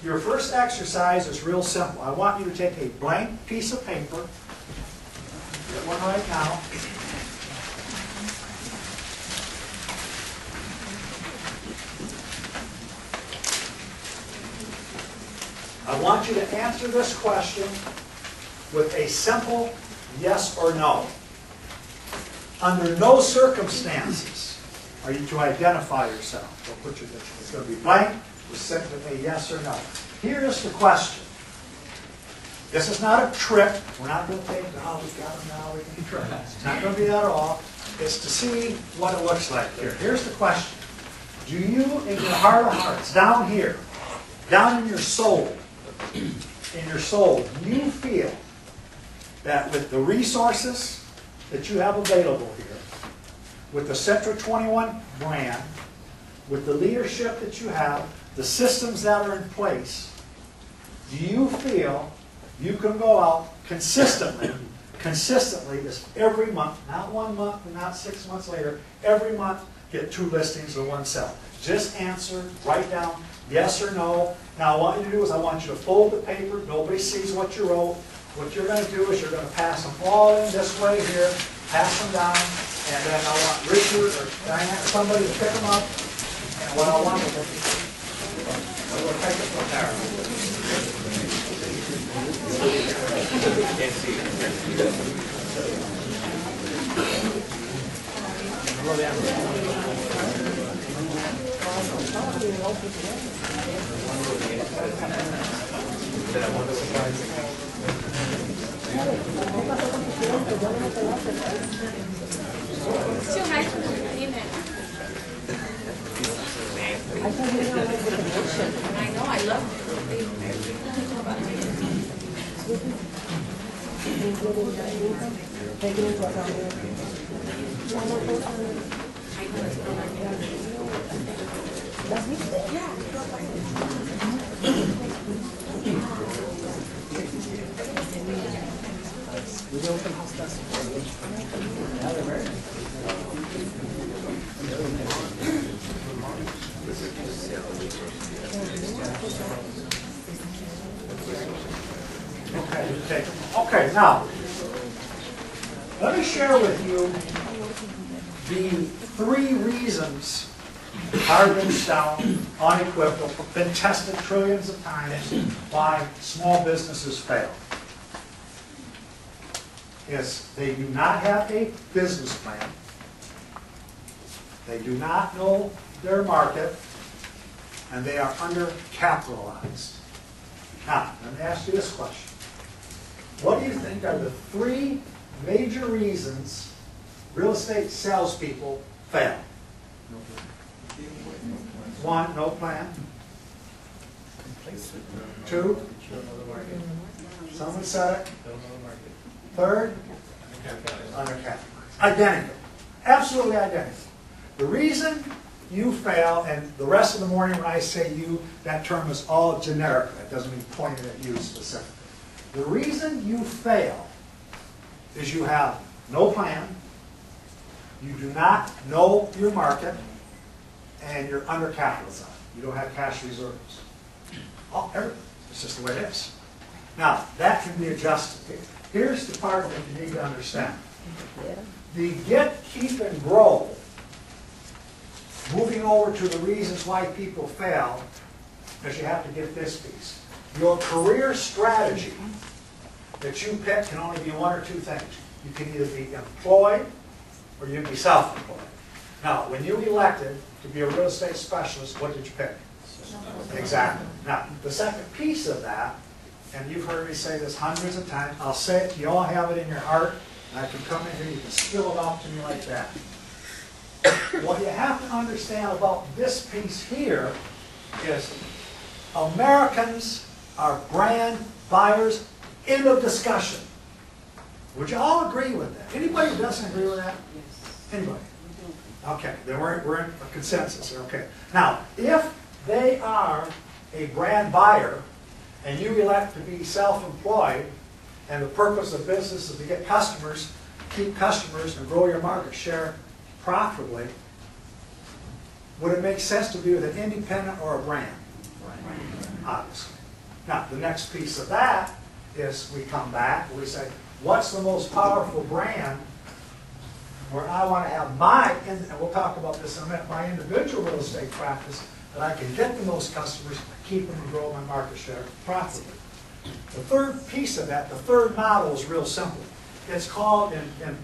Your first exercise is real simple. I want you to take a blank piece of paper. Get one right now. I want you to answer this question with a simple yes or no. Under no circumstances are you to identify yourself. Don't put your picture. It's going to be blank with simply a yes or no. Here is the question. This is not a trick. We're not going to take, oh, we've got them now, we can trick. It's not going to be that at all. It's to see what it looks like here. Here's the question. Do you, in your heart of hearts, down here, down in your soul, do you feel that with the resources that you have available here, with the Central 21 brand, with the leadership that you have, the systems that are in place, do you feel you can go out consistently this every month, not 1 month and not 6 months later, every month get 2 listings or 1 sell? Just answer, write down yes or no. Now what I want you to do is I want you to fold the paper. Nobody sees what you wrote. What you're going to do is you're going to pass them all in this way here, pass them down, and then I want Richard or Diane or somebody to pick them up. And what I want to do, we'll take it from there. It's too high for the email. I know, I love Okay, now, let me share with you the 3 reasons, hard and down, unequivocal, been tested trillions of times, why small businesses fail. Is they do not have a business plan, they do not know their market, and they are undercapitalized. Now, let me ask you this question. What do you think are the 3 major reasons real estate salespeople fail? 1, no plan. 2, someone said it. 3rd, undercapitalized. Identical. Absolutely identical. The reason you fail, and the rest of the morning when I say you, that term is all generic. That doesn't mean pointed at you specifically. The reason you fail is you have no plan, you do not know your market, and you're undercapitalized. You don't have cash reserves. Everything. It's just the way it is. Now, that can be adjusted. Here's the part that you need to understand. The get, keep, and grow, moving over to the reasons why people fail, because you have to get this piece. Your career strategy that you pick can only be 1 or 2 things. You can either be employed or you can be self-employed. Now, when you elected to be a real estate specialist, what did you pick? Exactly. Now, the second piece of that, and you've heard me say this hundreds of times, I'll say it, you all have it in your heart, and I can come in here, you can spill it out to me like that. What you have to understand about this piece here is Americans are brand buyers. End of discussion. Would you all agree with that? Anybody who doesn't agree with that? Yes. Anybody? Okay, then we're in a consensus. Okay. Now, if they are a brand buyer and you elect to be self-employed, and the purpose of business is to get customers, keep customers, and grow your market share profitably, would it make sense to be with an independent or a brand? obviously. Now, the next piece of that is we come back, we say, what's the most powerful brand where I want to have my, and we'll talk about this in a minute, my individual real estate practice, that I can get the most customers, keep them, and grow my market share profitably. The third piece of that, the third model, is real simple. It's called, in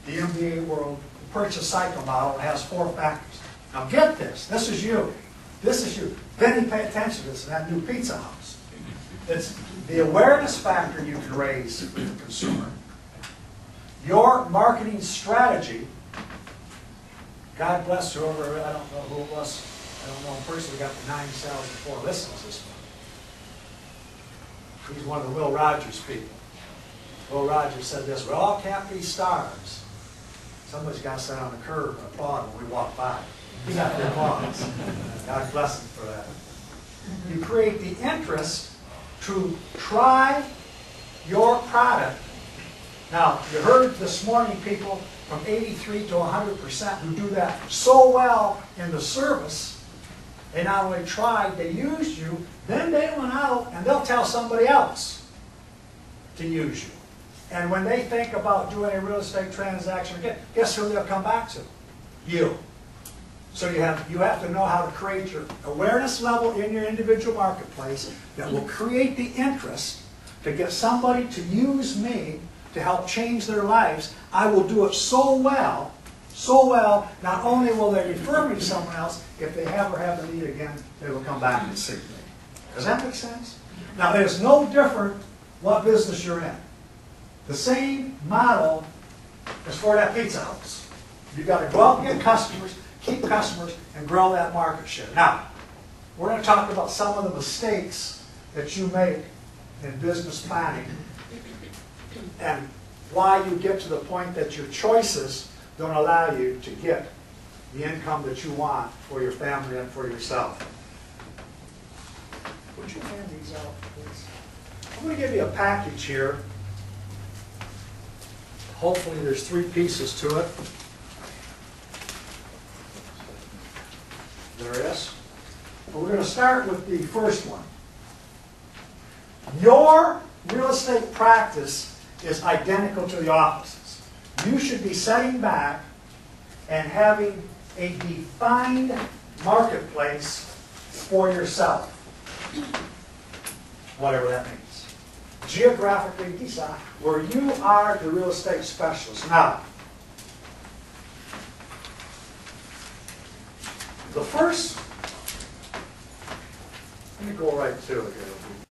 the MBA world, the purchase cycle model. It has 4 factors. Now get this. This is you. This is you. Then you pay attention to this in that new pizza house. It's the awareness factor you can raise with the consumer. Your marketing strategy. God bless whoever, I don't know who it was. I don't know him personally, got the 9 sales and 4 listings this month. He's one of the Will Rogers people. Will Rogers said this, we all can't be stars. Somebody's got to sit on the curb and applaud when we walk by. He got the applause. God bless him for that. You create the interest to try your product. Now, you heard this morning people from 83 to 100% who do that so well in the service. They not only tried, they used you, then they went out and they'll tell somebody else to use you. And when they think about doing a real estate transaction again, guess who they'll come back to? You. So you have to know how to create your awareness level in your individual marketplace that will create the interest to get somebody to use me to help change their lives. I will do it so well, not only will they refer me to someone else, if they ever have the need again, they will come back and see me. Does that make sense? Now, it is no different what business you're in. The same model is for that pizza house. You've got to go out and get customers, keep customers, and grow that market share. Now, we're going to talk about some of the mistakes that you make in business planning and why you get to the point that your choices don't allow you to get the income that you want for your family and for yourself. Would you hand these out, please? I'm going to give you a package here. Hopefully there's 3 pieces to it. There is. But we're going to start with the first one. Your real estate practice is identical to the offices. You should be sitting back and having a defined marketplace for yourself. Whatever that means. Geographically decide where you are the real estate specialist. Now, the first, let me go right to it here.